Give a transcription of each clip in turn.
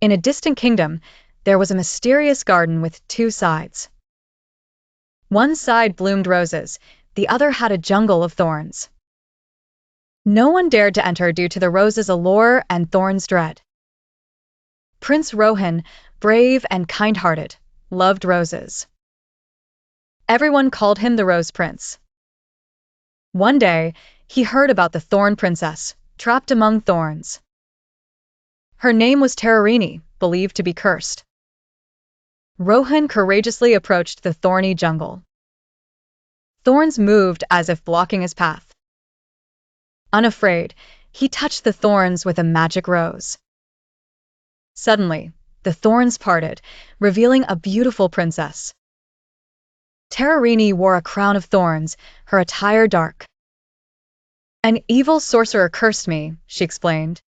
In a distant kingdom, there was a mysterious garden with two sides. One side bloomed roses, the other had a jungle of thorns. No one dared to enter due to the roses' allure and thorns' dread. Prince Rohan, brave and kind-hearted, loved roses. Everyone called him the Rose Prince. One day, he heard about the Thorn Princess, trapped among thorns. Her name was Tararini, believed to be cursed. Rohan courageously approached the thorny jungle. Thorns moved as if blocking his path. Unafraid, he touched the thorns with a magic rose. Suddenly, the thorns parted, revealing a beautiful princess. Tararini wore a crown of thorns, her attire dark. "An evil sorcerer cursed me," she explained.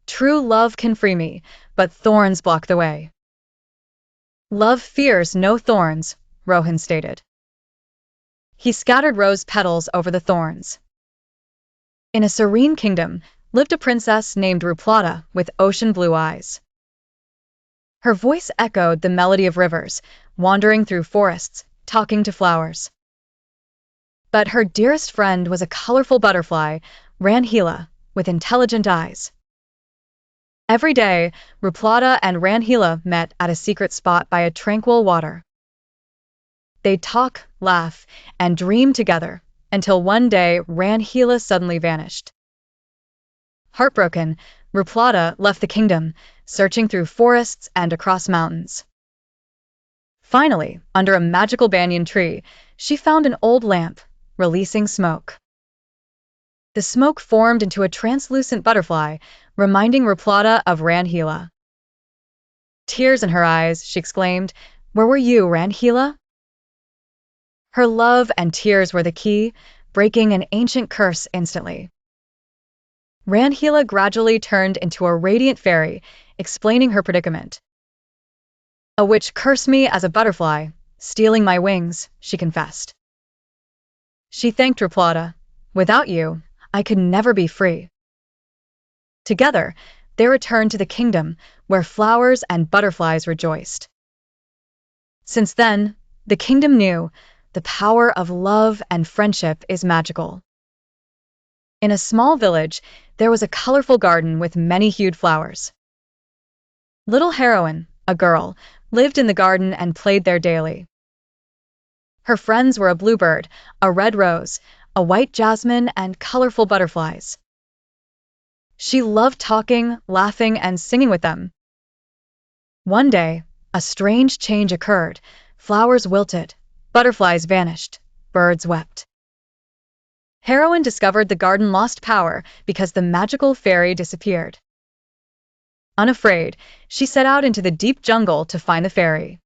"True love can free me, but thorns block the way." "Love fears no thorns," Rohan stated. He scattered rose petals over the thorns. In a serene kingdom lived a princess named Ruplata with ocean blue eyes. Her voice echoed the melody of rivers, wandering through forests, talking to flowers. But her dearest friend was a colorful butterfly, Ranhila, with intelligent eyes. Every day, Ruplata and Ranhila met at a secret spot by a tranquil water. They'd talk, laugh, and dream together, until one day Ranhila suddenly vanished. Heartbroken, Ruplata left the kingdom, searching through forests and across mountains. Finally, under a magical banyan tree, she found an old lamp, releasing smoke. The smoke formed into a translucent butterfly, reminding Ruplata of Ranhila. Tears in her eyes, she exclaimed, "Where were you, Ranhila?" Her love and tears were the key, breaking an ancient curse instantly. Ranhila gradually turned into a radiant fairy, explaining her predicament. "A witch cursed me as a butterfly, stealing my wings," she confessed. She thanked Ruplata. "Without you, I could never be free." Together, they returned to the kingdom, where flowers and butterflies rejoiced. Since then, the kingdom knew the power of love and friendship is magical. In a small village, there was a colorful garden with many-hued flowers. Little Heroine, a girl, lived in the garden and played there daily. Her friends were a bluebird, a red rose, a white jasmine, and colorful butterflies. She loved talking, laughing, and singing with them. One day, a strange change occurred. Flowers wilted, butterflies vanished, birds wept. Heroine discovered the garden lost power because the magical fairy disappeared. Unafraid, she set out into the deep jungle to find the fairy.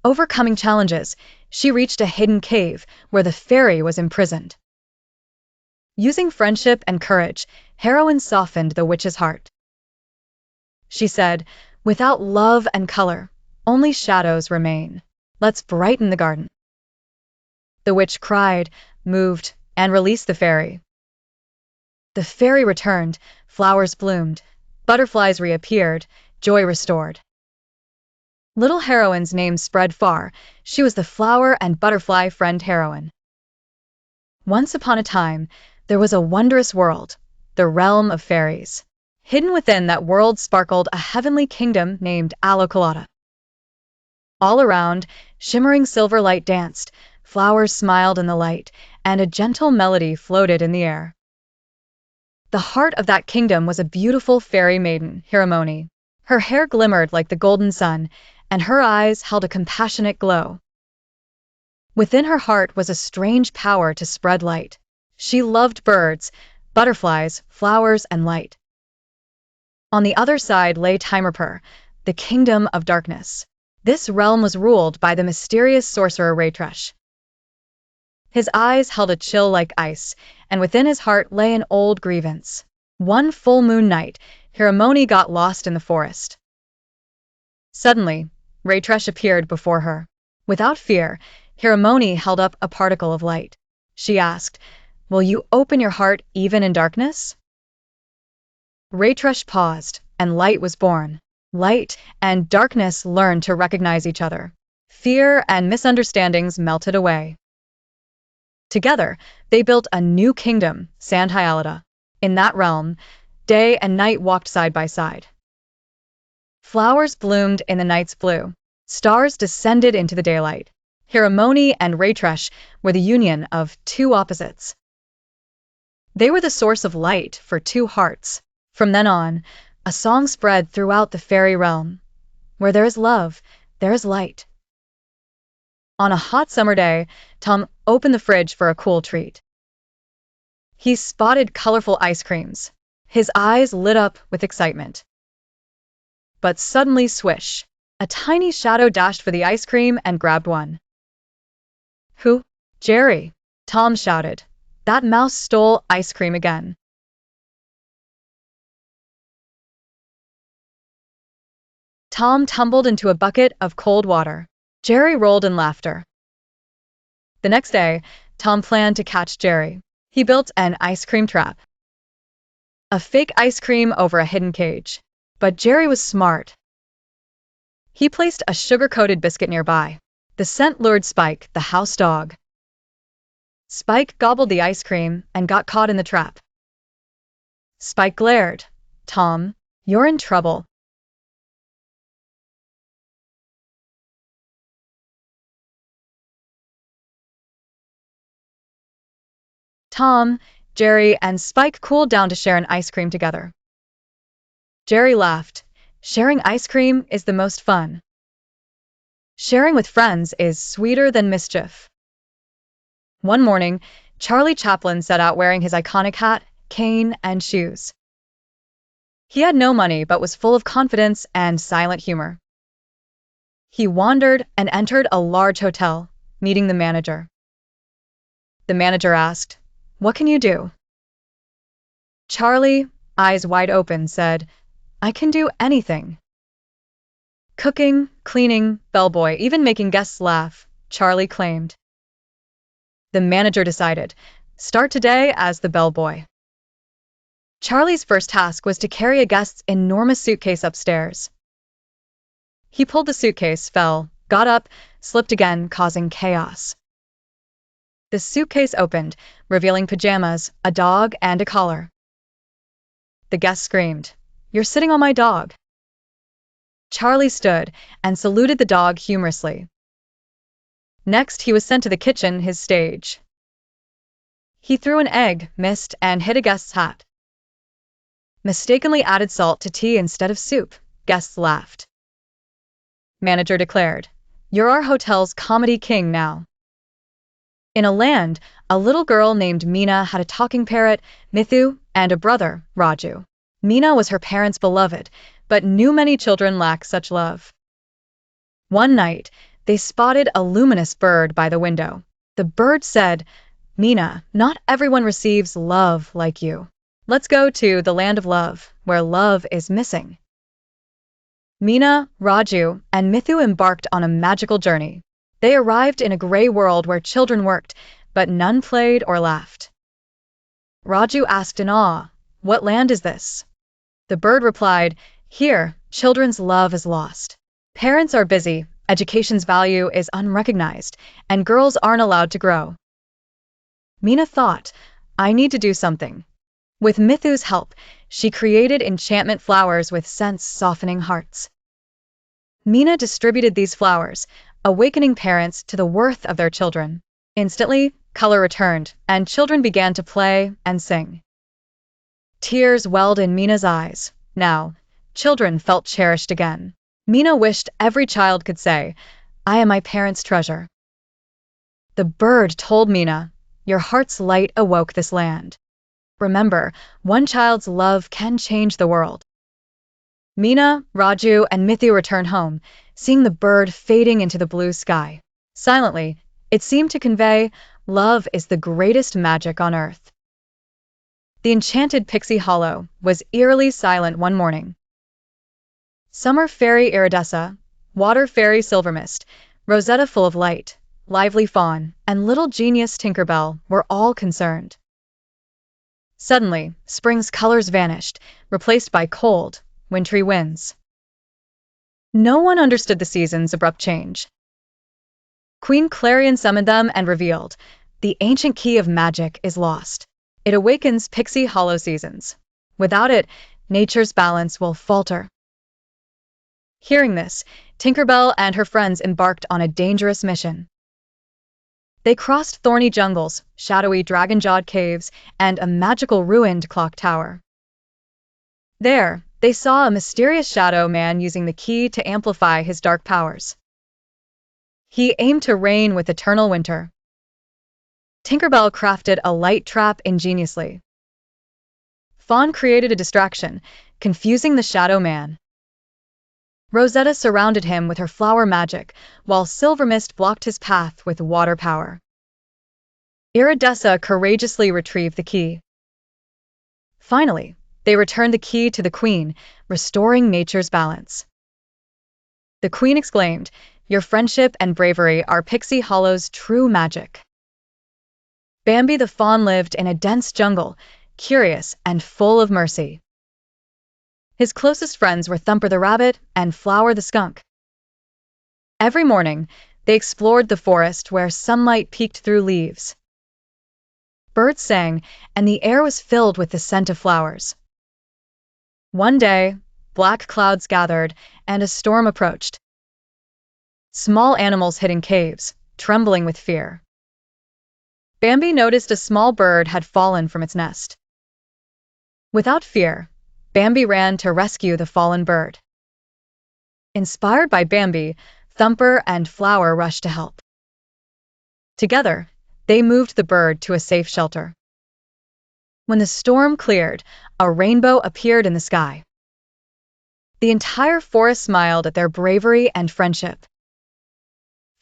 Overcoming challenges, she reached a hidden cave where the fairy was imprisoned. Using friendship and courage, Heroine softened the witch's heart. She said, "Without love and color, only shadows remain. Let's brighten the garden." The witch cried, moved, and released the fairy. The fairy returned, flowers bloomed, butterflies reappeared, joy restored. Little Heroine's name spread far. She was the flower and butterfly friend Heroine. Once upon a time, there was a wondrous world, the realm of fairies. Hidden within that world sparkled a heavenly kingdom named Alokalata. All around, shimmering silver light danced, flowers smiled in the light, and a gentle melody floated in the air. The heart of that kingdom was a beautiful fairy maiden, Hiramoni. Her hair glimmered like the golden sun, and her eyes held a compassionate glow. Within her heart was a strange power to spread light. She loved birds, butterflies, flowers, and light. On the other side lay Timerpur, the kingdom of darkness. This realm was ruled by the mysterious sorcerer Raytresh. His eyes held a chill like ice, and within his heart lay an old grievance. One full moon night, Hiramoni got lost in the forest. Suddenly, Raytresh appeared before her. Without fear, Hiramoni held up a particle of light. She asked, "Will you open your heart even in darkness?" Raytresh paused, and light was born. Light and darkness learned to recognize each other. Fear and misunderstandings melted away. Together, they built a new kingdom, Sand Hyalida. In that realm, day and night walked side by side. Flowers bloomed in the night's blue. Stars descended into the daylight. Hiramoni and Raytresh were the union of two opposites. They were the source of light for two hearts. From then on, a song spread throughout the fairy realm. Where there is love, there is light. On a hot summer day, Tom opened the fridge for a cool treat. He spotted colorful ice creams. His eyes lit up with excitement. But suddenly, swish! A tiny shadow dashed for the ice cream and grabbed one. Who? Jerry! Tom shouted. That mouse stole ice cream again. Tom tumbled into a bucket of cold water. Jerry rolled in laughter. The next day, Tom planned to catch Jerry. He built an ice cream trap. A fake ice cream over a hidden cage. But Jerry was smart. He placed a sugar-coated biscuit nearby. The scent lured Spike, the house dog. Spike gobbled the ice cream and got caught in the trap. Spike glared. Tom, you're in trouble. Tom, Jerry, and Spike cooled down to share an ice cream together. Jerry laughed. Sharing ice cream is the most fun. Sharing with friends is sweeter than mischief. One morning, Charlie Chaplin set out wearing his iconic hat, cane, and shoes. He had no money but was full of confidence and silent humor. He wandered and entered a large hotel, meeting the manager. The manager asked, "What can you do?" Charlie, eyes wide open, said, "I can do anything." Cooking, cleaning, bellboy, even making guests laugh, Charlie claimed. The manager decided, start today as the bellboy. Charlie's first task was to carry a guest's enormous suitcase upstairs. He pulled the suitcase, fell, got up, slipped again, causing chaos. The suitcase opened, revealing pajamas, a dog, and a collar. The guest screamed, "You're sitting on my dog." Charlie stood and saluted the dog humorously. Next, he was sent to the kitchen, his stage. He threw an egg, missed, and hit a guest's hat. Mistakenly added salt to tea instead of soup. Guests laughed. Manager declared, "You're our hotel's comedy king now." In a land, a little girl named Meena had a talking parrot, Mithu, and a brother, Raju. Meena was her parents' beloved, but knew many children lack such love. One night, they spotted a luminous bird by the window. The bird said, "Meena, not everyone receives love like you. Let's go to the land of love, where love is missing." Meena, Raju, and Mithu embarked on a magical journey. They arrived in a gray world where children worked, but none played or laughed. Raju asked in awe, "What land is this?" The bird replied, "Here, children's love is lost. Parents are busy, education's value is unrecognized, and girls aren't allowed to grow." Meena thought, "I need to do something." With Mithu's help, she created enchantment flowers with scents softening hearts. Meena distributed these flowers, awakening parents to the worth of their children. Instantly, color returned, and children began to play and sing. Tears welled in Meena's eyes. Now, children felt cherished again. Meena wished every child could say, "I am my parents' treasure." The bird told Meena, "Your heart's light awoke this land. Remember, one child's love can change the world." Meena, Raju, and Mithu returned home, seeing the bird fading into the blue sky. Silently, it seemed to convey, love is the greatest magic on earth. The enchanted Pixie Hollow was eerily silent one morning. Summer Fairy Iridessa, Water Fairy Silvermist, Rosetta full of light, Lively Fawn, and Little Genius Tinkerbell were all concerned. Suddenly, spring's colors vanished, replaced by cold, wintry winds. No one understood the season's abrupt change. Queen Clarion summoned them and revealed, the ancient key of magic is lost. It awakens Pixie Hollow seasons. Without it, nature's balance will falter. Hearing this, Tinkerbell and her friends embarked on a dangerous mission. They crossed thorny jungles, shadowy dragon-jawed caves, and a magical ruined clock tower. There, they saw a mysterious shadow man using the key to amplify his dark powers. He aimed to reign with eternal winter. Tinkerbell crafted a light trap ingeniously. Fawn created a distraction, confusing the shadow man. Rosetta surrounded him with her flower magic, while Silvermist blocked his path with water power. Iridessa courageously retrieved the key. Finally, they returned the key to the Queen, restoring nature's balance. The Queen exclaimed, "Your friendship and bravery are Pixie Hollow's true magic." Bambi the fawn lived in a dense jungle, curious and full of mercy. His closest friends were Thumper the rabbit and Flower the skunk. Every morning, they explored the forest where sunlight peeked through leaves. Birds sang, and the air was filled with the scent of flowers. One day, black clouds gathered, and a storm approached. Small animals hid in caves, trembling with fear. Bambi noticed a small bird had fallen from its nest. Without fear, Bambi ran to rescue the fallen bird. Inspired by Bambi, Thumper and Flower rushed to help. Together, they moved the bird to a safe shelter. When the storm cleared, a rainbow appeared in the sky. The entire forest smiled at their bravery and friendship.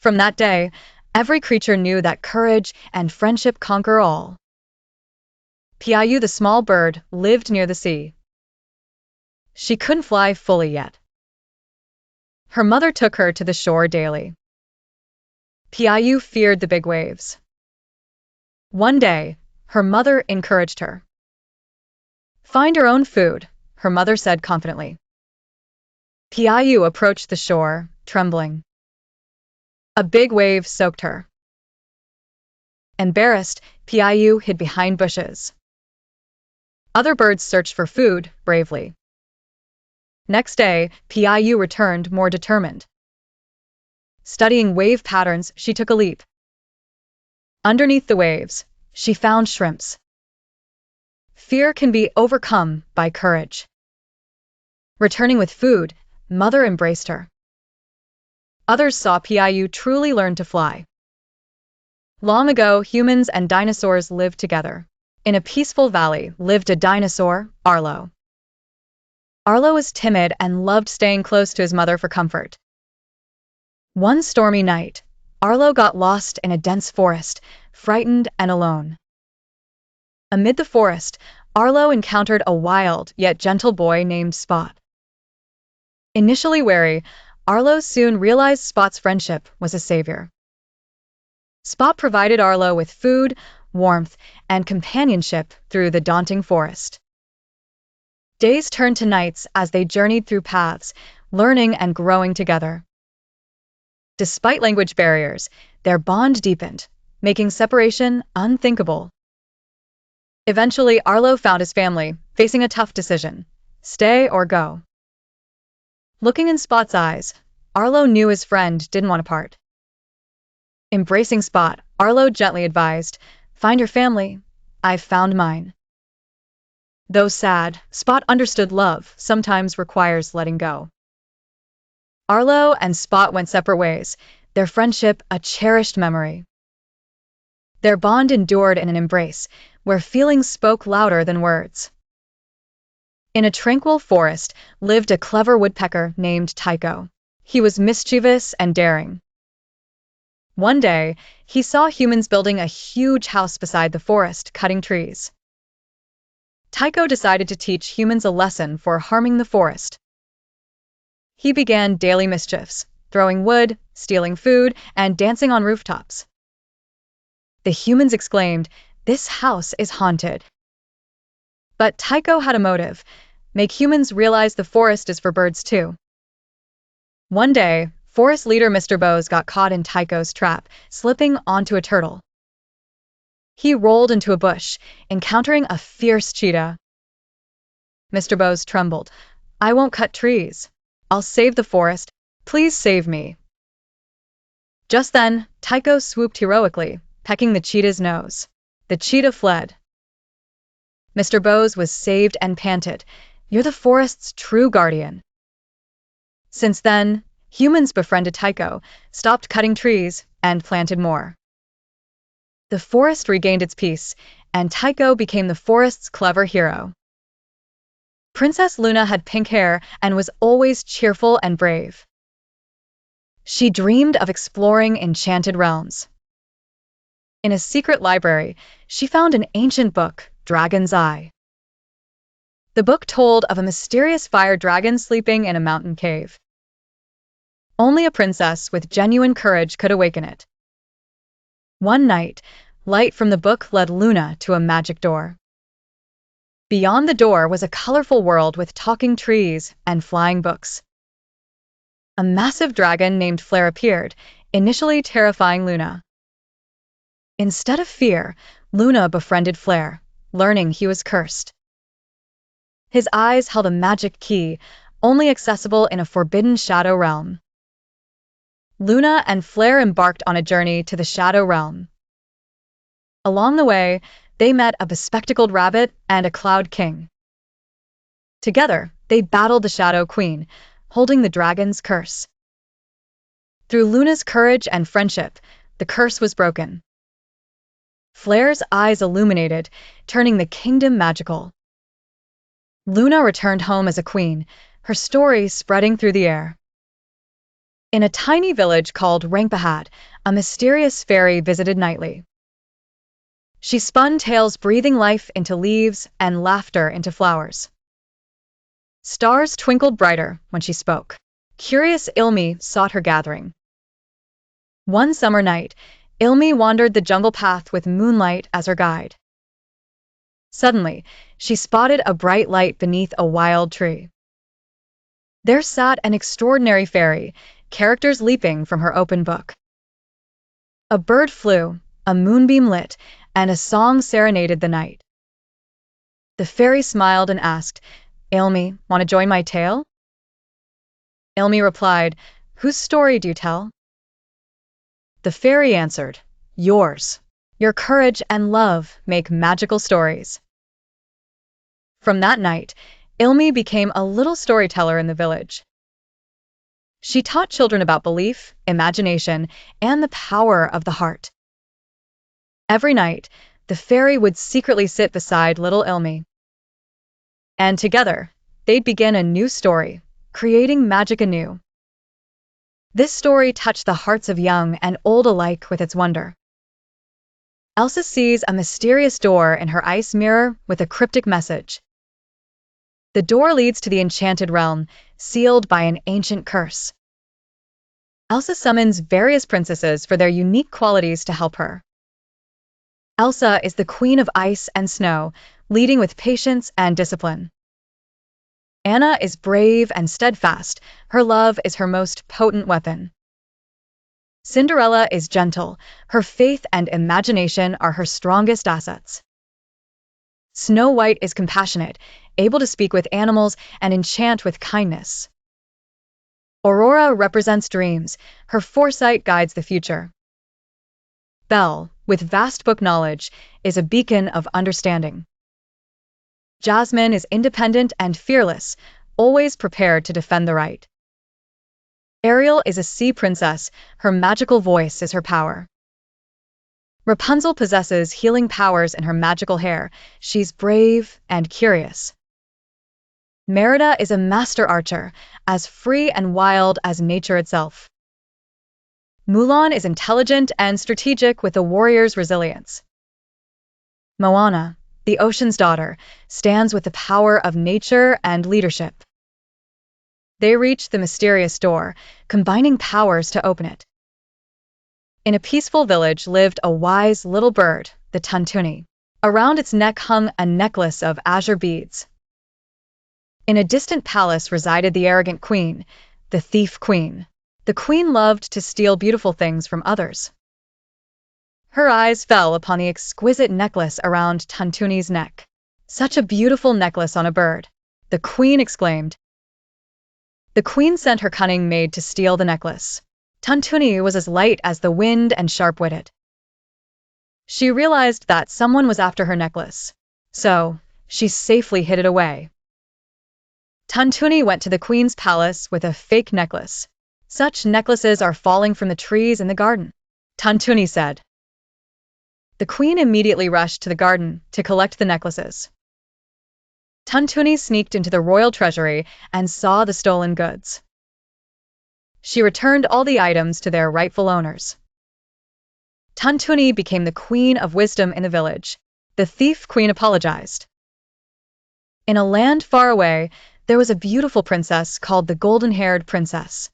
From that day, every creature knew that courage and friendship conquer all. Piayu the small bird lived near the sea. She couldn't fly fully yet. Her mother took her to the shore daily. Piayu feared the big waves. One day, her mother encouraged her. "Find your own food," her mother said confidently. Piayu approached the shore, trembling. A big wave soaked her. Embarrassed, Piayu hid behind bushes. Other birds searched for food bravely. Next day, Piayu returned more determined. Studying wave patterns, she took a leap. Underneath the waves, she found shrimps. Fear can be overcome by courage. Returning with food, Mother embraced her. Others saw Piayu truly learn to fly. Long ago, humans and dinosaurs lived together. In a peaceful valley lived a dinosaur, Arlo. Arlo was timid and loved staying close to his mother for comfort. One stormy night, Arlo got lost in a dense forest, frightened and alone. Amid the forest, Arlo encountered a wild yet gentle boy named Spot. Initially wary, Arlo soon realized Spot's friendship was a savior. Spot provided Arlo with food, warmth, and companionship through the daunting forest. Days turned to nights as they journeyed through paths, learning and growing together. Despite language barriers, their bond deepened, making separation unthinkable. Eventually, Arlo found his family, facing a tough decision: stay or go. Looking in Spot's eyes, Arlo knew his friend didn't want to part. Embracing Spot, Arlo gently advised, "Find your family. I've found mine." Though sad, Spot understood love sometimes requires letting go. Arlo and Spot went separate ways, their friendship a cherished memory. Their bond endured in an embrace, where feelings spoke louder than words. In a tranquil forest lived a clever woodpecker named Tycho. He was mischievous and daring. One day, he saw humans building a huge house beside the forest, cutting trees. Tycho decided to teach humans a lesson for harming the forest. He began daily mischiefs, throwing wood, stealing food, and dancing on rooftops. The humans exclaimed, "This house is haunted." But Tycho had a motive. make humans realize the forest is for birds too. One day, forest leader Mr. Bose got caught in Tycho's trap, slipping onto a turtle. He rolled into a bush, encountering a fierce cheetah. Mr. Bose trembled. "I won't cut trees. I'll save the forest. Please save me." Just then, Tycho swooped heroically, pecking the cheetah's nose. The cheetah fled. Mr. Bose was saved and panted, "You're the forest's true guardian." Since then, humans befriended Tycho, stopped cutting trees, and planted more. The forest regained its peace, and Tycho became the forest's clever hero. Princess Luna had pink hair and was always cheerful and brave. She dreamed of exploring enchanted realms. In a secret library, she found an ancient book, Dragon's Eye. The book told of a mysterious fire dragon sleeping in a mountain cave. Only a princess with genuine courage could awaken it. One night, light from the book led Luna to a magic door. Beyond the door was a colorful world with talking trees and flying books. A massive dragon named Flare appeared, initially terrifying Luna. Instead of fear, Luna befriended Flare, learning he was cursed. His eyes held a magic key, only accessible in a forbidden shadow realm. Luna and Flare embarked on a journey to the shadow realm. Along the way, they met a bespectacled rabbit and a cloud king. Together, they battled the Shadow Queen, holding the dragon's curse. Through Luna's courage and friendship, the curse was broken. Flare's eyes illuminated, turning the kingdom magical. Luna returned home as a queen, her story spreading through the air. In a tiny village called Rangpahad, a mysterious fairy visited nightly. She spun tales breathing life into leaves and laughter into flowers. Stars twinkled brighter when she spoke. Curious Ilmi sought her gathering. One summer night, Ilmi wandered the jungle path with moonlight as her guide. Suddenly, she spotted a bright light beneath a wild tree. There sat an extraordinary fairy, characters leaping from her open book. A bird flew, a moonbeam lit, and a song serenaded the night. The fairy smiled and asked, "Ilmi, want to join my tale?" Ilmi replied, "Whose story do you tell?" The fairy answered, "Yours. Your courage and love make magical stories." From that night, Ilmi became a little storyteller in the village. She taught children about belief, imagination, and the power of the heart. Every night, the fairy would secretly sit beside little Ilmi. And together, they'd begin a new story, creating magic anew. This story touched the hearts of young and old alike with its wonder. Elsa sees a mysterious door in her ice mirror with a cryptic message. The door leads to the enchanted realm, sealed by an ancient curse. Elsa summons various princesses for their unique qualities to help her. Elsa is the queen of ice and snow, leading with patience and discipline. Anna is brave and steadfast. Her love is her most potent weapon. Cinderella is gentle. Her faith and imagination are her strongest assets. Snow White is compassionate, able to speak with animals and enchant with kindness. Aurora represents dreams. Her foresight guides the future. Belle, with vast book knowledge, is a beacon of understanding. Jasmine is independent and fearless, always prepared to defend the right. Ariel is a sea princess. Her magical voice is her power. Rapunzel possesses healing powers in her magical hair. She's brave and curious. Merida is a master archer, as free and wild as nature itself. Mulan is intelligent and strategic with a warrior's resilience. Moana, the ocean's daughter, stands with the power of nature and leadership. They reach the mysterious door, combining powers to open it. In a peaceful village lived a wise little bird, the tuntuni. Around its neck hung a necklace of azure beads. In a distant palace resided the arrogant queen, the thief queen. The queen loved to steal beautiful things from others. Her eyes fell upon the exquisite necklace around Tuntuni's neck. Such a beautiful necklace on a bird, the queen exclaimed. The queen sent her cunning maid to steal the necklace. Tuntuni was as light as the wind and sharp-witted. She realized that someone was after her necklace, so she safely hid it away. Tuntuni went to the queen's palace with a fake necklace. Such necklaces are falling from the trees in the garden, Tuntuni said. The queen immediately rushed to the garden to collect the necklaces. Tuntuni sneaked into the royal treasury and saw the stolen goods. She returned all the items to their rightful owners. Tuntuni became the queen of wisdom in the village. The thief queen apologized. In a land far away, there was a beautiful princess called the golden-haired princess.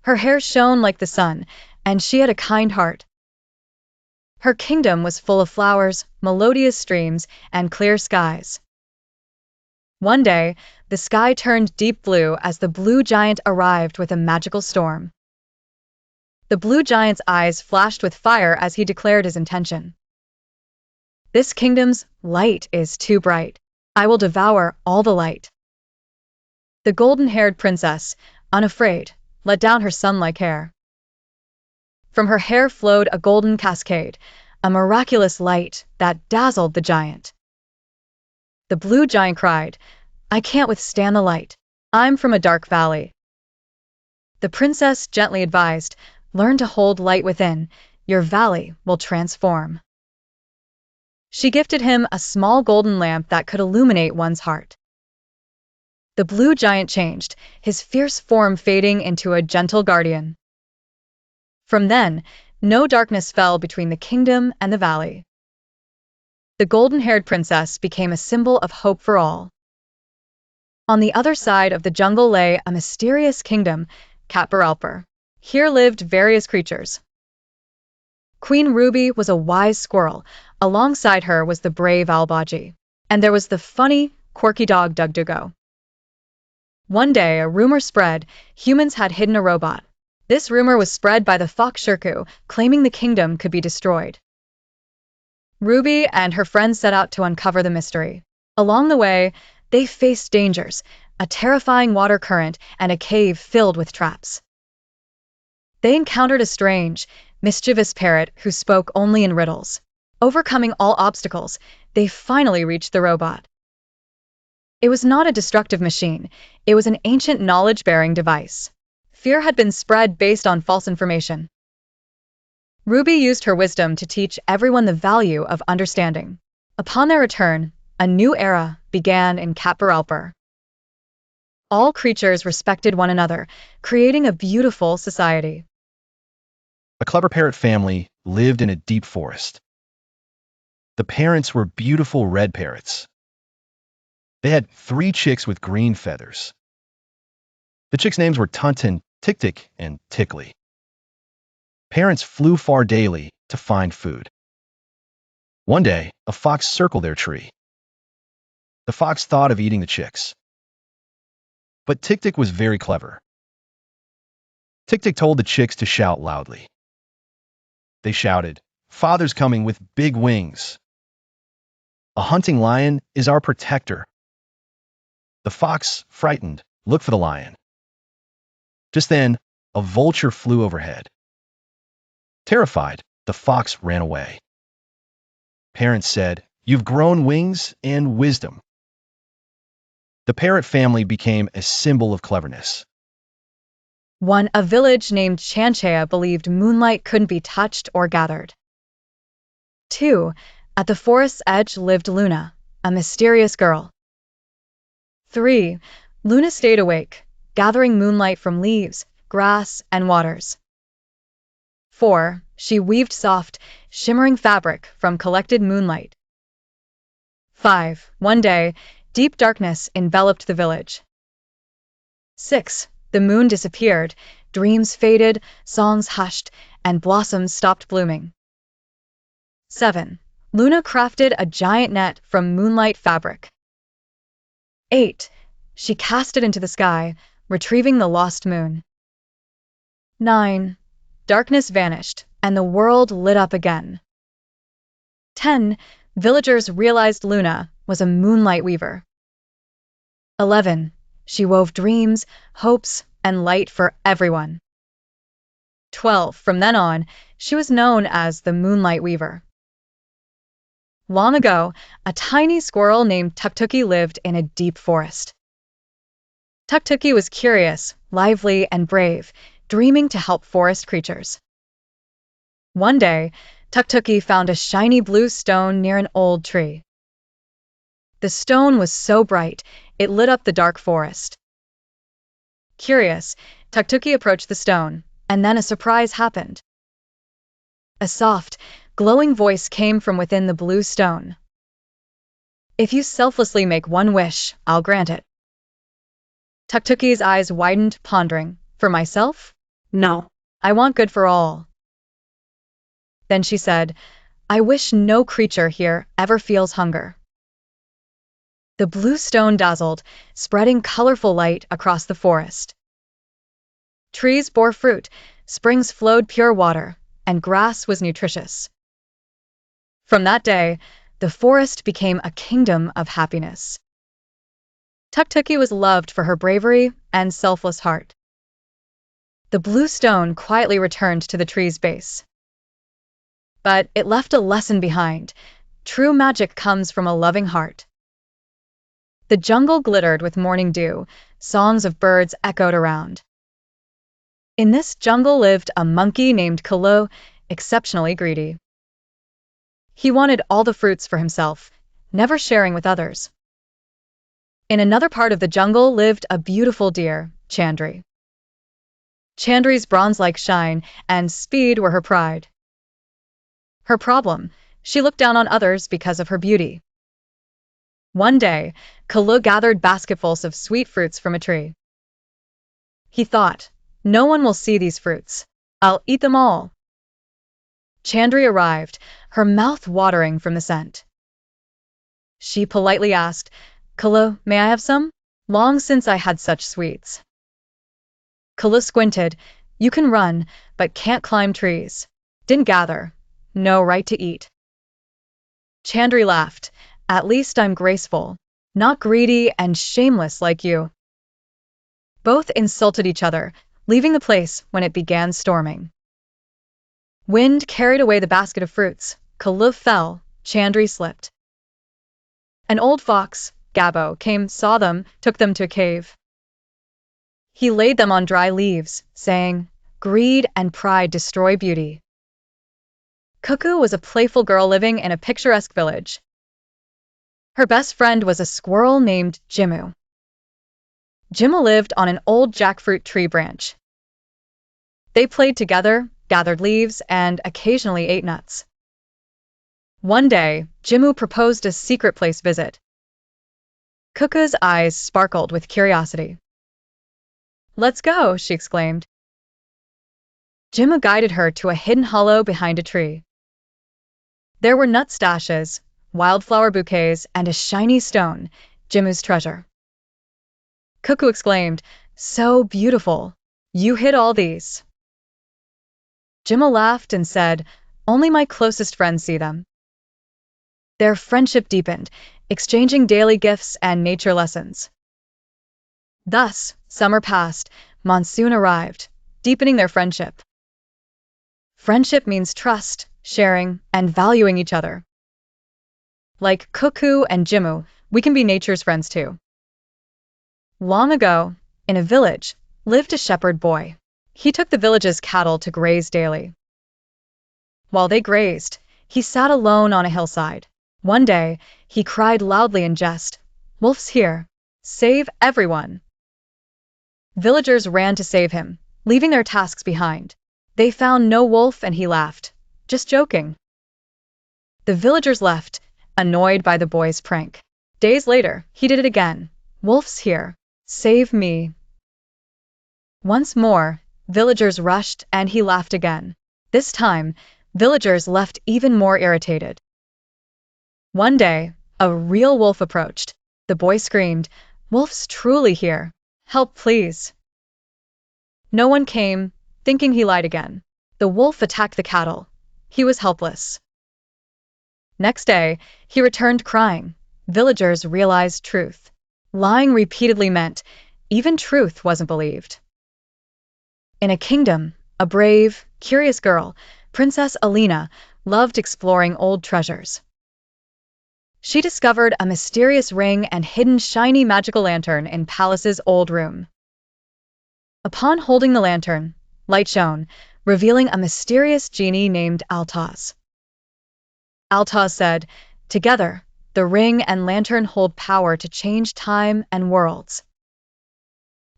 Her hair shone like the sun, and she had a kind heart. Her kingdom was full of flowers, melodious streams, and clear skies. One day, the sky turned deep blue as the blue giant arrived with a magical storm. The blue giant's eyes flashed with fire as he declared his intention. This kingdom's light is too bright. I will devour all the light. The golden-haired princess, unafraid, let down her sun-like hair. From her hair flowed a golden cascade, a miraculous light that dazzled the giant. The blue giant cried, I can't withstand the light. I'm from a dark valley. The princess gently advised, learn to hold light within. Your valley will transform. She gifted him a small golden lamp that could illuminate one's heart. The blue giant changed, his fierce form fading into a gentle guardian. From then, no darkness fell between the kingdom and the valley. The golden-haired princess became a symbol of hope for all. On the other side of the jungle lay a mysterious kingdom, Katbaralpur. Here lived various creatures. Queen Ruby was a wise squirrel. Alongside her was the brave Albaji. And there was the funny, quirky dog Dugdugo. One day, a rumor spread, humans had hidden a robot. This rumor was spread by the fox Shirku, claiming the kingdom could be destroyed. Ruby and her friends set out to uncover the mystery. Along the way, they faced dangers, a terrifying water current and a cave filled with traps. They encountered a strange, mischievous parrot who spoke only in riddles. Overcoming all obstacles, they finally reached the robot. It was not a destructive machine, it was an ancient knowledge-bearing device. Fear had been spread based on false information. Ruby used her wisdom to teach everyone the value of understanding. Upon their return, a new era began in Katbaralpur. All creatures respected one another, creating a beautiful society. A clever parrot family lived in a deep forest. The parents were beautiful red parrots. They had 3 chicks with green feathers. The chicks' names were Tuntun, Tik-Tik, and Tickly. Parents flew far daily to find food. One day, a fox circled their tree. The fox thought of eating the chicks. But Tik-Tik was very clever. Tik-Tik told the chicks to shout loudly. They shouted, "Father's coming with big wings. A hunting lion is our protector." The fox, frightened, looked for the lion. Just then, a vulture flew overhead. Terrified, the fox ran away. Parents said, "You've grown wings and wisdom." The parrot family became a symbol of cleverness. A village named Chanchea believed moonlight couldn't be touched or gathered. 2. At the forest's edge lived Luna, a mysterious girl. 3. Luna stayed awake, gathering moonlight from leaves, grass, and waters. 4. She weaved soft, shimmering fabric from collected moonlight. 5. One day, deep darkness enveloped the village. 6. The moon disappeared, dreams faded, songs hushed, and blossoms stopped blooming. 7. Luna crafted a giant net from moonlight fabric. 8. She cast it into the sky, retrieving the lost moon. 9. Darkness vanished, and the world lit up again. 10. Villagers realized Luna was a moonlight weaver. 11. She wove dreams, hopes, and light for everyone. 12. From then on, she was known as the Moonlight Weaver. Long ago, a tiny squirrel named Tuktuki lived in a deep forest. Tuktuki was curious, lively, and brave, dreaming to help forest creatures. One day, Tuktuki found a shiny blue stone near an old tree. The stone was so bright, it lit up the dark forest. Curious, Tuktuki approached the stone, and then a surprise happened. A soft, glowing voice came from within the blue stone. "If you selflessly make one wish, I'll grant it." Tuktuki's eyes widened, pondering. "For myself? No. I want good for all." Then she said, "I wish no creature here ever feels hunger." The blue stone dazzled, spreading colorful light across the forest. Trees bore fruit, springs flowed pure water, and grass was nutritious. From that day, the forest became a kingdom of happiness. Tuktuki was loved for her bravery and selfless heart. The blue stone quietly returned to the tree's base. But it left a lesson behind. True magic comes from a loving heart. The jungle glittered with morning dew, songs of birds echoed around. In this jungle lived a monkey named Kalo, exceptionally greedy. He wanted all the fruits for himself, never sharing with others. In another part of the jungle lived a beautiful deer, Chandri. Chandri's bronze-like shine and speed were her pride. Her problem, she looked down on others because of her beauty. One day, Kalo gathered basketfuls of sweet fruits from a tree. He thought, "No one will see these fruits. I'll eat them all." Chandri arrived, her mouth watering from the scent. She politely asked, "Kalo, may I have some? Long since I had such sweets." Kalo squinted. "You can run, but can't climb trees. Didn't gather. No right to eat." Chandri laughed. "At least I'm graceful, not greedy and shameless like you." Both insulted each other, leaving the place when it began storming. Wind carried away the basket of fruits. Kalo fell, Chandri slipped. An old fox, Gabbo, came, saw them, took them to a cave. He laid them on dry leaves, saying, "Greed and pride destroy beauty." Cuckoo was a playful girl living in a picturesque village. Her best friend was a squirrel named Jimu. Jimu lived on an old jackfruit tree branch. They played together, gathered leaves, and occasionally ate nuts. One day, Jimu proposed a secret place visit. Cuckoo's eyes sparkled with curiosity. "Let's go," she exclaimed. Jimu guided her to a hidden hollow behind a tree. There were nut stashes, wildflower bouquets, and a shiny stone, Jimu's treasure. Cuckoo exclaimed, "So beautiful! You hid all these." Jimu laughed and said, "Only my closest friends see them." Their friendship deepened, exchanging daily gifts and nature lessons. Thus, summer passed, monsoon arrived, deepening their friendship. Friendship means trust, sharing, and valuing each other. Like Cuckoo and Jimu, we can be nature's friends too. Long ago, in a village, lived a shepherd boy. He took the village's cattle to graze daily. While they grazed, he sat alone on a hillside. One day, he cried loudly in jest, "Wolf's here! Save everyone!" Villagers ran to save him, leaving their tasks behind. They found no wolf and he laughed, "Just joking." The villagers left, annoyed by the boy's prank. Days later, he did it again. "Wolf's here! Save me!" Once more, villagers rushed and he laughed again. This time, villagers left even more irritated. One day, a real wolf approached. The boy screamed, Wolf's truly here. Help, please. No one came, thinking he lied again. The wolf attacked the cattle. He was helpless. Next day, he returned crying. Villagers realized truth. Lying repeatedly meant even truth wasn't believed. In a kingdom, a brave, curious girl, Princess Alina, loved exploring old treasures. She discovered a mysterious ring and hidden shiny magical lantern in palace's old room. Upon holding the lantern, light shone, revealing a mysterious genie named Altaz. Altaz said, "Together, the ring and lantern hold power to change time and worlds.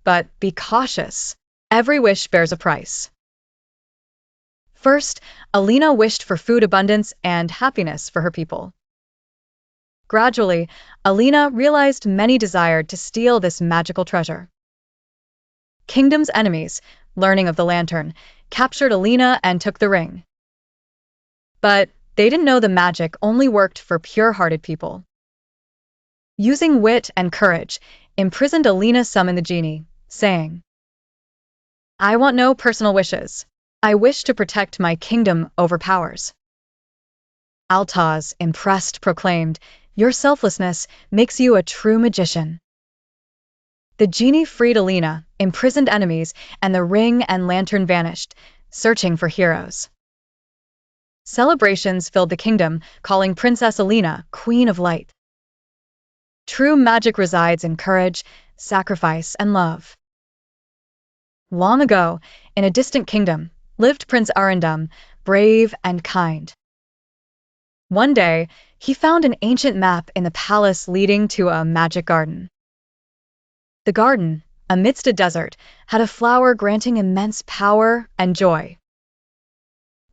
But be cautious. Every wish bears a price." First, Alina wished for food abundance and happiness for her people. Gradually, Alina realized many desired to steal this magical treasure. Kingdom's enemies, learning of the lantern, captured Alina and took the ring. But they didn't know the magic only worked for pure-hearted people. Using wit and courage, imprisoned Alina summoned the genie, saying, "I want no personal wishes. I wish to protect my kingdom over powers." Altaz, impressed, proclaimed, "Your selflessness makes you a true magician." The genie freed Alina, imprisoned enemies, and the ring and lantern vanished, searching for heroes. Celebrations filled the kingdom, calling Princess Alina Queen of Light. True magic resides in courage, sacrifice, and love. Long ago, in a distant kingdom, lived Prince Arundum, brave and kind. One day, he found an ancient map in the palace leading to a magic garden. The garden, amidst a desert, had a flower granting immense power and joy.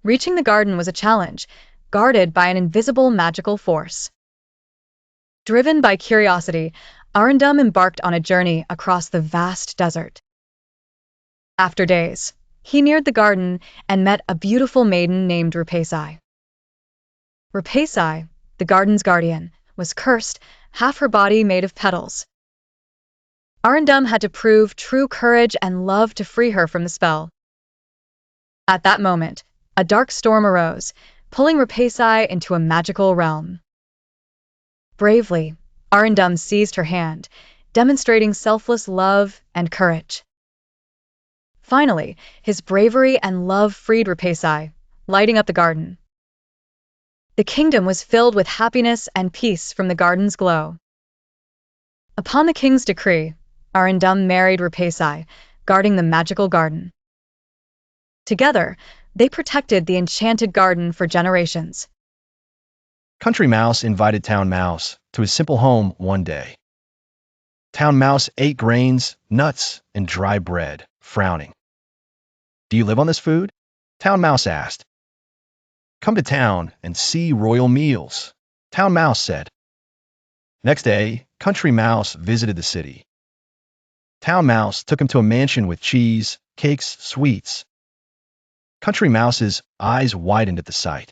Reaching the garden was a challenge, guarded by an invisible magical force. Driven by curiosity, Arundum embarked on a journey across the vast desert. After days, he neared the garden and met a beautiful maiden named Rupesai. Rupesai, the garden's guardian, was cursed, half her body made of petals. Arundum had to prove true courage and love to free her from the spell. At that moment, a dark storm arose, pulling Rupesai into a magical realm. Bravely, Arundum seized her hand, demonstrating selfless love and courage. Finally, his bravery and love freed Rupesai, lighting up the garden. The kingdom was filled with happiness and peace from the garden's glow. Upon the king's decree, Arundum married Rupesai, guarding the magical garden. Together, they protected the enchanted garden for generations. Country Mouse invited Town Mouse to his simple home one day. Town Mouse ate grains, nuts, and dry bread, frowning. "Do you live on this food?" Town Mouse asked. "Come to town and see royal meals," Town Mouse said. Next day, Country Mouse visited the city. Town Mouse took him to a mansion with cheese, cakes, sweets. Country Mouse's eyes widened at the sight.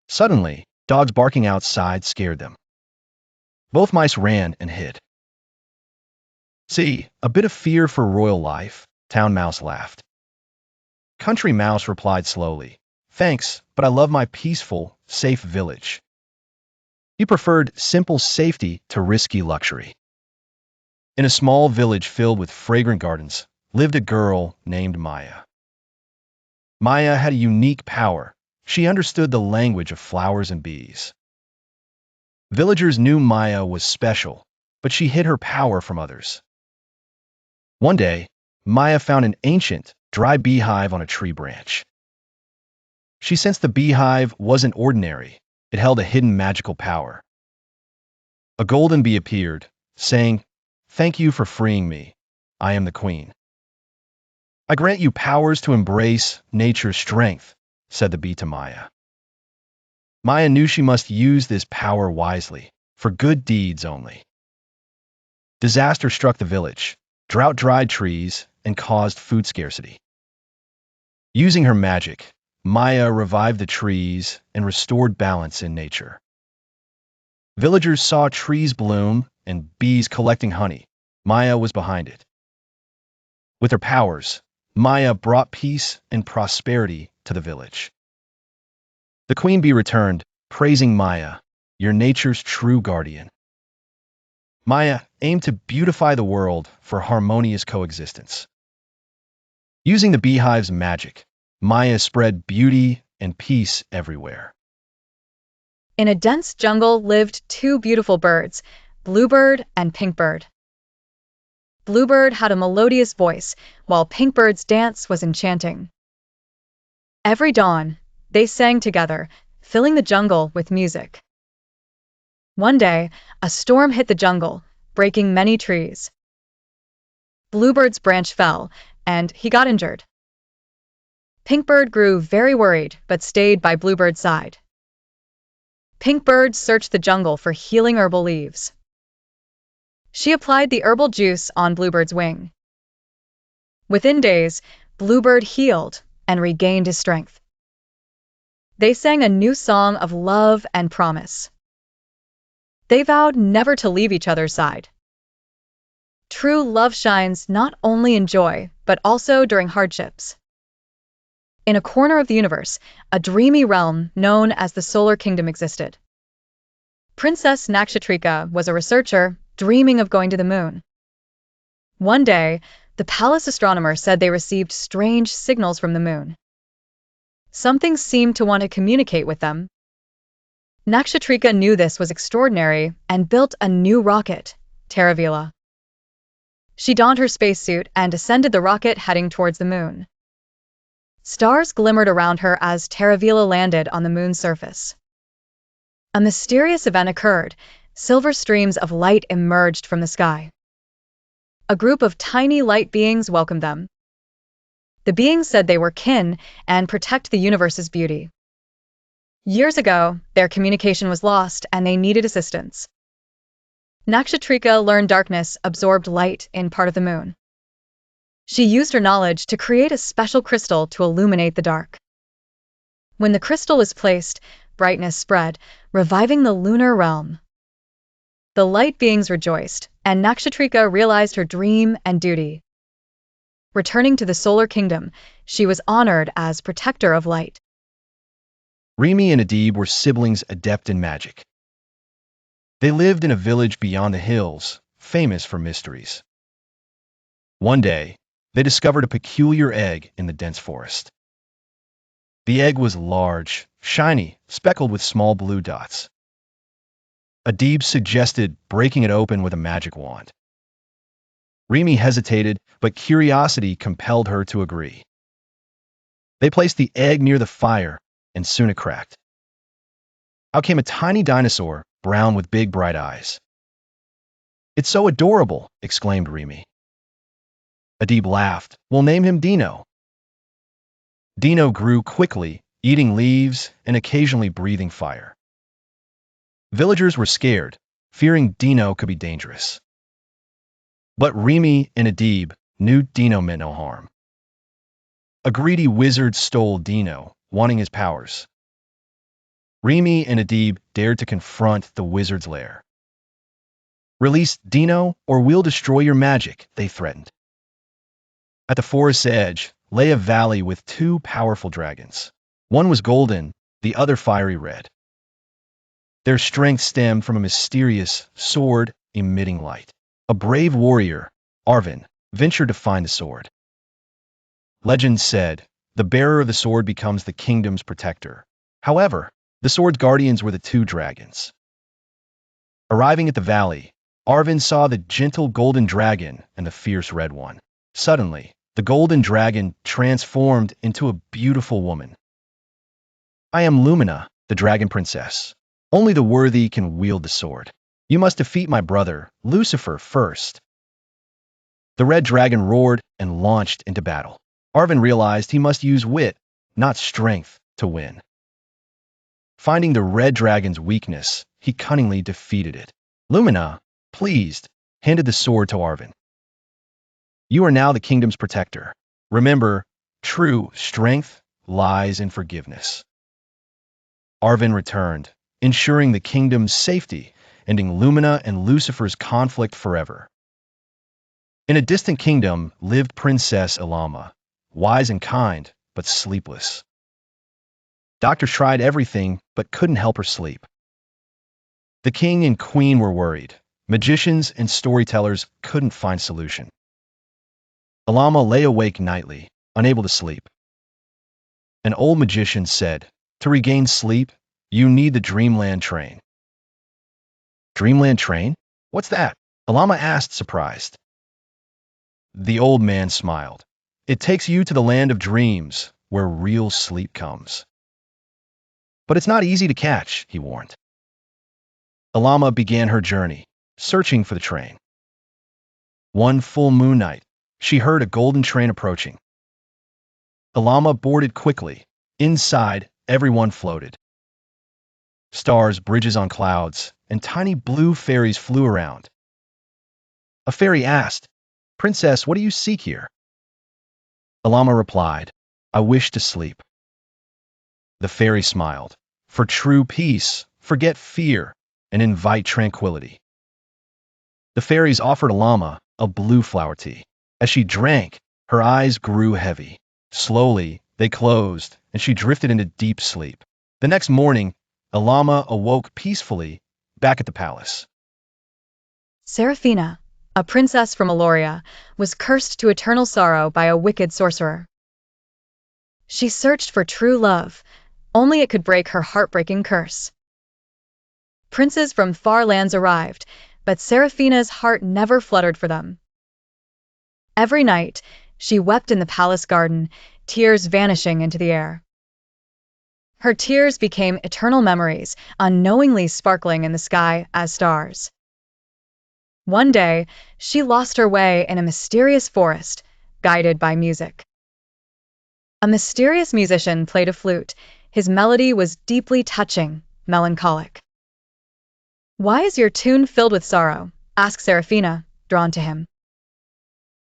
Suddenly, dogs barking outside scared them. Both mice ran and hid. "See, a bit of fear for royal life," Town Mouse laughed. Country Mouse replied slowly, "Thanks, but I love my peaceful, safe village." He preferred simple safety to risky luxury. In a small village filled with fragrant gardens lived a girl named Maya. Maya had a unique power. She understood the language of flowers and bees. Villagers knew Maya was special, but she hid her power from others. One day, Maya found an ancient, dry beehive on a tree branch. She sensed the beehive wasn't ordinary. It held a hidden magical power. A golden bee appeared, saying, "Thank you for freeing me. I am the queen." "I grant you powers to embrace nature's strength," said the bee to Maya. Maya knew she must use this power wisely, for good deeds only. Disaster struck the village. Drought dried trees and caused food scarcity. Using her magic, Maya revived the trees and restored balance in nature. Villagers saw trees bloom and bees collecting honey. Maya was behind it. With her powers, Maya brought peace and prosperity to the village. The queen bee returned, praising Maya, your nature's true guardian. Maya aimed to beautify the world for harmonious coexistence. Using the beehive's magic, Maya spread beauty and peace everywhere. In a dense jungle lived two beautiful birds, Bluebird and Pinkbird. Bluebird had a melodious voice, while Pinkbird's dance was enchanting. Every dawn, they sang together, filling the jungle with music. One day, a storm hit the jungle, breaking many trees. Bluebird's branch fell, and he got injured. Pinkbird grew very worried, but stayed by Bluebird's side. Pinkbird searched the jungle for healing herbal leaves. She applied the herbal juice on Bluebird's wing. Within days, Bluebird healed and regained his strength. They sang a new song of love and promise. They vowed never to leave each other's side. True love shines not only in joy, but also during hardships. In a corner of the universe, a dreamy realm known as the Solar Kingdom existed. Princess Nakshatrika was a researcher dreaming of going to the moon. One day, the palace astronomer said they received strange signals from the moon. Something seemed to want to communicate with them. Nakshatrika knew this was extraordinary and built a new rocket, Taravila. She donned her spacesuit and ascended the rocket heading towards the moon. Stars glimmered around her as Taravila landed on the moon's surface. A mysterious event occurred. Silver streams of light emerged from the sky. A group of tiny light beings welcomed them. The beings said they were kin and protect the universe's beauty. Years ago, their communication was lost and they needed assistance. Nakshatrika learned darkness absorbed light in part of the moon. She used her knowledge to create a special crystal to illuminate the dark. When the crystal was placed, brightness spread, reviving the lunar realm. The light beings rejoiced, and Nakshatrika realized her dream and duty. Returning to the Solar Kingdom, she was honored as protector of light. Rimi and Adib were siblings adept in magic. They lived in a village beyond the hills, famous for mysteries. One day, they discovered a peculiar egg in the dense forest. The egg was large, shiny, speckled with small blue dots. Adib suggested breaking it open with a magic wand. Rimi hesitated, but curiosity compelled her to agree. They placed the egg near the fire, and soon it cracked. Out came a tiny dinosaur, brown with big bright eyes. "It's so adorable," exclaimed Rimi. Adib laughed. "We'll name him Dino." Dino grew quickly, eating leaves and occasionally breathing fire. Villagers were scared, fearing Dino could be dangerous. But Rimi and Adib knew Dino meant no harm. A greedy wizard stole Dino, wanting his powers. Rimi and Adib dared to confront the wizard's lair. "Release Dino, or we'll destroy your magic," they threatened. At the forest's edge lay a valley with two powerful dragons. One was golden, the other fiery red. Their strength stemmed from a mysterious sword emitting light. A brave warrior, Arvin, ventured to find the sword. Legend said, the bearer of the sword becomes the kingdom's protector. However, the sword's guardians were the two dragons. Arriving at the valley, Arvin saw the gentle golden dragon and the fierce red one. Suddenly, the golden dragon transformed into a beautiful woman. "I am Lumina, the dragon princess. Only the worthy can wield the sword. You must defeat my brother, Lucifer, first." The red dragon roared and launched into battle. Arvin realized he must use wit, not strength, to win. Finding the red dragon's weakness, he cunningly defeated it. Lumina, pleased, handed the sword to Arvin. "You are now the kingdom's protector. Remember, true strength lies in forgiveness." Arvin returned, ensuring the kingdom's safety ending Lumina and Lucifer's conflict forever. In a distant kingdom lived Princess Ilama, wise and kind, but sleepless. Doctors tried everything, but couldn't help her sleep. The king and queen were worried. Magicians and storytellers couldn't find solution. Ilama lay awake nightly, unable to sleep. An old magician said, "To regain sleep, you need the Dreamland train." Dreamland train? What's that? Ilama asked, surprised. The old man smiled. It takes you to the land of dreams, where real sleep comes. But it's not easy to catch, he warned. Ilama began her journey, searching for the train. One full moon night, she heard a golden train approaching. Ilama boarded quickly. Inside, everyone floated. Stars, bridges on clouds, and tiny blue fairies flew around. A fairy asked, "Princess, what do you seek here?" Ilama replied, "I wish to sleep." The fairy smiled. "For true peace, forget fear, and invite tranquility." The fairies offered Ilama a blue flower tea. As she drank, her eyes grew heavy. Slowly, they closed, and she drifted into deep sleep. The next morning, Ilama awoke peacefully back at the palace. Serafina, a princess from Aloria, was cursed to eternal sorrow by a wicked sorcerer. She searched for true love, only it could break her heartbreaking curse. Princes from far lands arrived, but Serafina's heart never fluttered for them. Every night, she wept in the palace garden, tears vanishing into the air. Her tears became eternal memories, unknowingly sparkling in the sky as stars. One day, she lost her way in a mysterious forest, guided by music. A mysterious musician played a flute. His melody was deeply touching, melancholic. "Why is your tune filled with sorrow?" asked Serafina, drawn to him.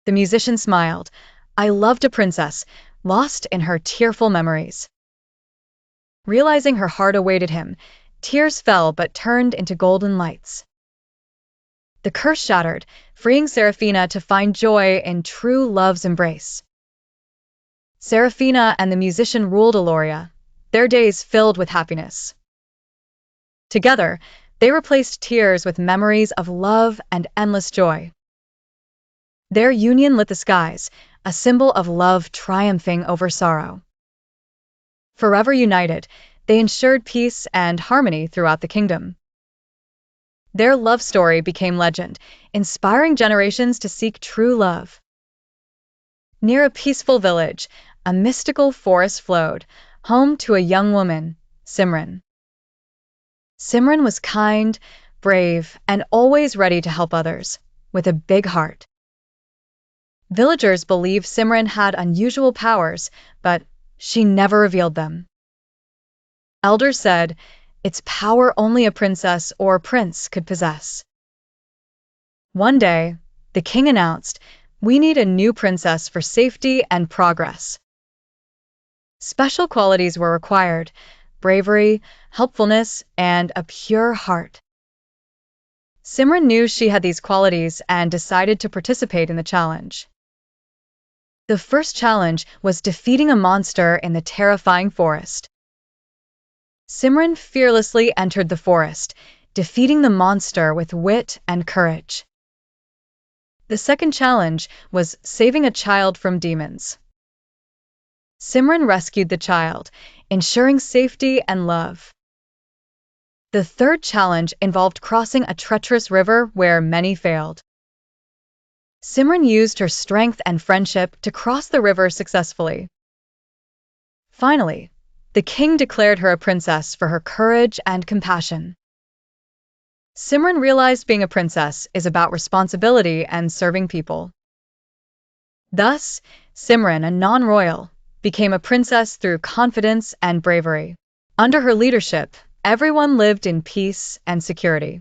The musician smiled. "I loved a princess, lost in her tearful memories." Realizing her heart awaited him, tears fell but turned into golden lights. The curse shattered, freeing Serafina to find joy in true love's embrace. Serafina and the musician ruled Aloria, their days filled with happiness. Together, they replaced tears with memories of love and endless joy. Their union lit the skies, a symbol of love triumphing over sorrow. Forever united, they ensured peace and harmony throughout the kingdom. Their love story became legend, inspiring generations to seek true love. Near a peaceful village, a mystical forest flowed, home to a young woman, Simran. Simran was kind, brave, and always ready to help others, with a big heart. Villagers believed Simran had unusual powers, but she never revealed them. Elders said, "It's power only a princess or prince could possess." One day, the king announced, "We need a new princess for safety and progress." Special qualities were required: bravery, helpfulness, and a pure heart. Simran knew she had these qualities and decided to participate in the challenge. The first challenge was defeating a monster in the terrifying forest. Simran fearlessly entered the forest, defeating the monster with wit and courage. The second challenge was saving a child from demons. Simran rescued the child, ensuring safety and love. The third challenge involved crossing a treacherous river where many failed. Simran used her strength and friendship to cross the river successfully. Finally, the king declared her a princess for her courage and compassion. Simran realized being a princess is about responsibility and serving people. Thus, Simran, a non-royal, became a princess through confidence and bravery. Under her leadership, everyone lived in peace and security.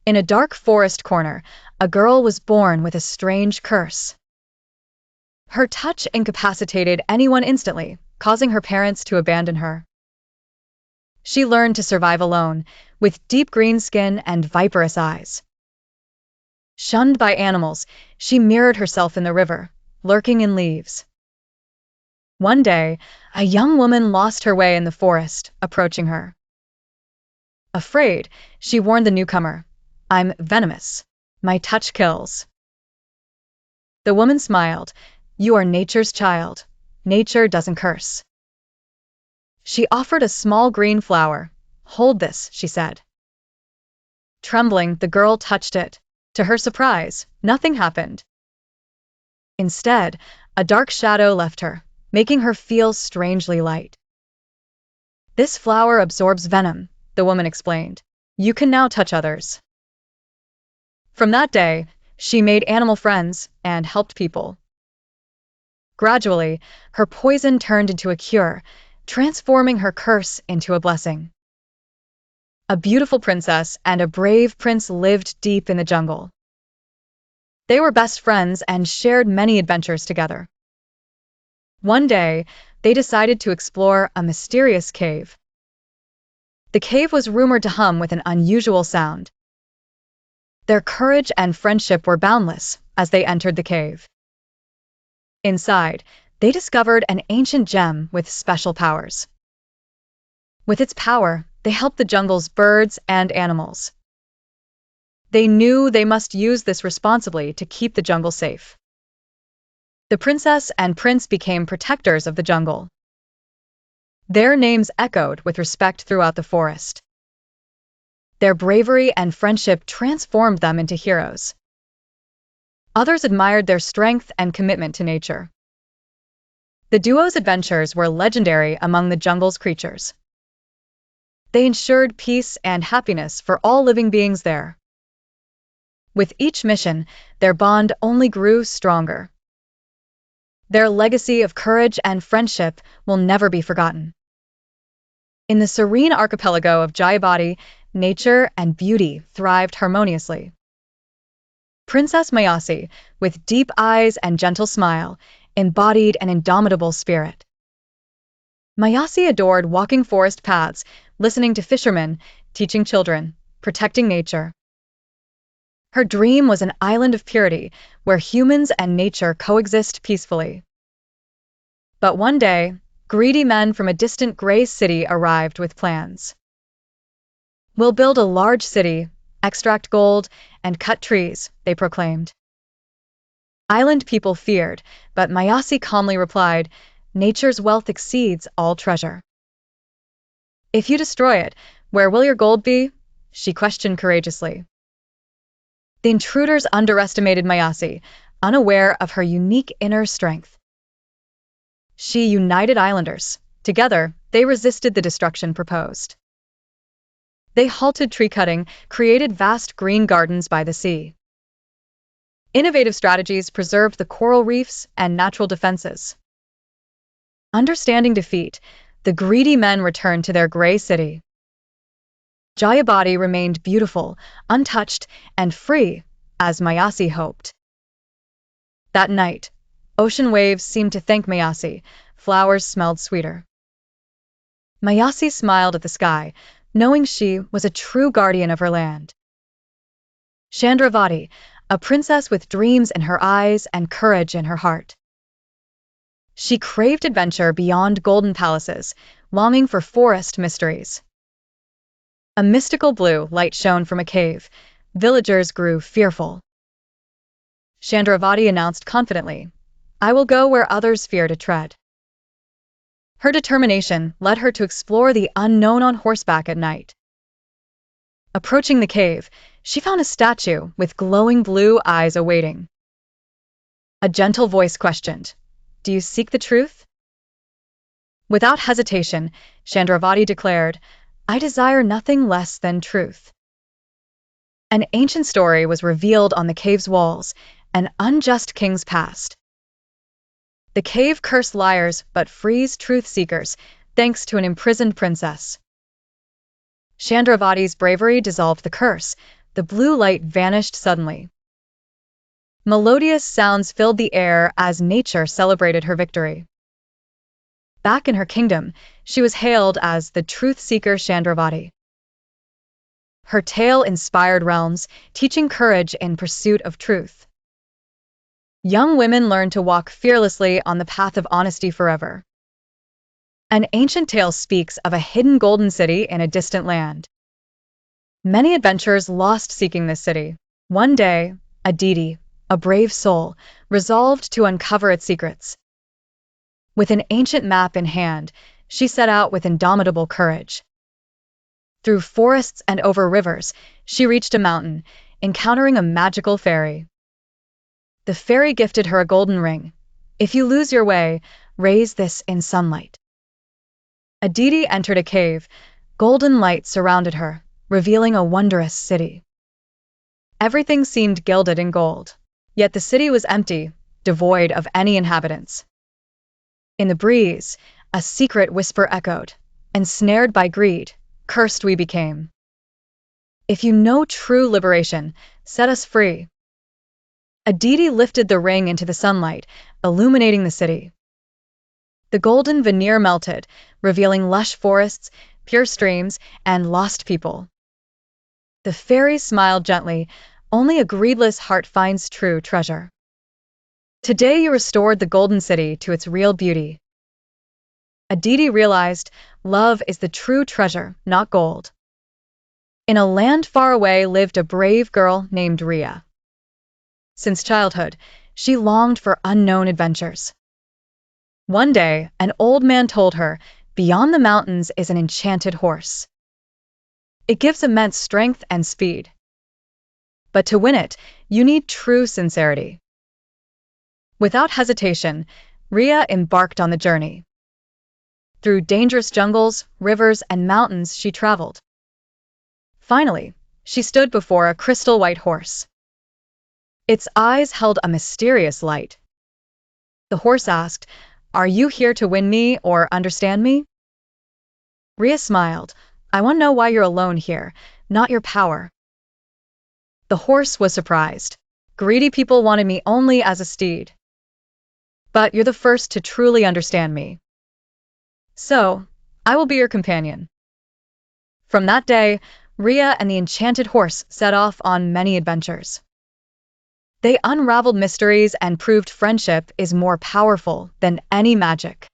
In a dark forest corner, a girl was born with a strange curse. Her touch incapacitated anyone instantly, causing her parents to abandon her. She learned to survive alone, with deep green skin and viperous eyes. Shunned by animals, she mirrored herself in the river, lurking in leaves. One day, a young woman lost her way in the forest, approaching her. Afraid, she warned the newcomer, "I'm venomous. My touch kills." The woman smiled. "You are nature's child. Nature doesn't curse." She offered a small green flower. "Hold this," she said. Trembling, the girl touched it. To her surprise, nothing happened. Instead, a dark shadow left her, making her feel strangely light. "This flower absorbs venom," the woman explained. "You can now touch others." From that day, she made animal friends and helped people. Gradually, her poison turned into a cure, transforming her curse into a blessing. A beautiful princess and a brave prince lived deep in the jungle. They were best friends and shared many adventures together. One day, they decided to explore a mysterious cave. The cave was rumored to hum with an unusual sound. Their courage and friendship were boundless as they entered the cave. Inside, they discovered an ancient gem with special powers. With its power, they helped the jungle's birds and animals. They knew they must use this responsibly to keep the jungle safe. The princess and prince became protectors of the jungle. Their names echoed with respect throughout the forest. Their bravery and friendship transformed them into heroes. Others admired their strength and commitment to nature. The duo's adventures were legendary among the jungle's creatures. They ensured peace and happiness for all living beings there. With each mission, their bond only grew stronger. Their legacy of courage and friendship will never be forgotten. In the serene archipelago of Jayabadi, nature and beauty thrived harmoniously. Princess Mayasi, with deep eyes and gentle smile, embodied an indomitable spirit. Mayasi adored walking forest paths, listening to fishermen, teaching children, protecting nature. Her dream was an island of purity where humans and nature coexist peacefully. But one day, greedy men from a distant gray city arrived with plans. "We'll build a large city, extract gold, and cut trees," they proclaimed. Island people feared, but Mayasi calmly replied, "Nature's wealth exceeds all treasure." "If you destroy it, where will your gold be?" she questioned courageously. The intruders underestimated Mayasi, unaware of her unique inner strength. She united islanders. Together, they resisted the destruction proposed. They halted tree cutting, created vast green gardens by the sea. Innovative strategies preserved the coral reefs and natural defenses. Understanding defeat, the greedy men returned to their gray city. Jayabadi remained beautiful, untouched, and free, as Mayasi hoped. That night, ocean waves seemed to thank Mayasi. Flowers smelled sweeter. Mayasi smiled at the sky, knowing she was a true guardian of her land. Chandravati, a princess with dreams in her eyes and courage in her heart. She craved adventure beyond golden palaces, longing for forest mysteries. A mystical blue light shone from a cave. Villagers grew fearful. Chandravati announced confidently, "I will go where others fear to tread." Her determination led her to explore the unknown on horseback at night. Approaching the cave, she found a statue with glowing blue eyes awaiting. A gentle voice questioned, "Do you seek the truth?" Without hesitation, Chandravati declared, "I desire nothing less than truth." An ancient story was revealed on the cave's walls, an unjust king's past. The cave cursed liars but frees truth seekers, thanks to an imprisoned princess. Chandravati's bravery dissolved the curse. The blue light vanished suddenly. Melodious sounds filled the air as nature celebrated her victory. Back in her kingdom, she was hailed as the truth seeker Chandravati. Her tale inspired realms, teaching courage in pursuit of truth. Young women learned to walk fearlessly on the path of honesty forever. An ancient tale speaks of a hidden golden city in a distant land. Many adventurers lost seeking this city. One day, Aditi, a brave soul, resolved to uncover its secrets. With an ancient map in hand, she set out with indomitable courage. Through forests and over rivers, she reached a mountain, encountering a magical fairy. The fairy gifted her a golden ring. If you lose your way, raise this in sunlight. Aditi entered a cave. Golden light surrounded her, revealing a wondrous city. Everything seemed gilded in gold, yet the city was empty, devoid of any inhabitants. In the breeze, a secret whisper echoed. Ensnared by greed, cursed we became. If you know true liberation, set us free. Aditi lifted the ring into the sunlight, illuminating the city. The golden veneer melted, revealing lush forests, pure streams, and lost people. The fairy smiled gently. Only a greedless heart finds true treasure. Today you restored the golden city to its real beauty. Aditi realized love is the true treasure, not gold. In a land far away lived a brave girl named Ria. Since childhood, she longed for unknown adventures. One day, an old man told her, beyond the mountains is an enchanted horse. It gives immense strength and speed. But to win it, you need true sincerity. Without hesitation, Ria embarked on the journey. Through dangerous jungles, rivers, and mountains she traveled. Finally, she stood before a crystal white horse. Its eyes held a mysterious light. The horse asked, "Are you here to win me or understand me?" Ria smiled. "I want to know why you're alone here, not your power." The horse was surprised. "Greedy people wanted me only as a steed. But you're the first to truly understand me. So, I will be your companion." From that day, Ria and the enchanted horse set off on many adventures. They unraveled mysteries and proved friendship is more powerful than any magic.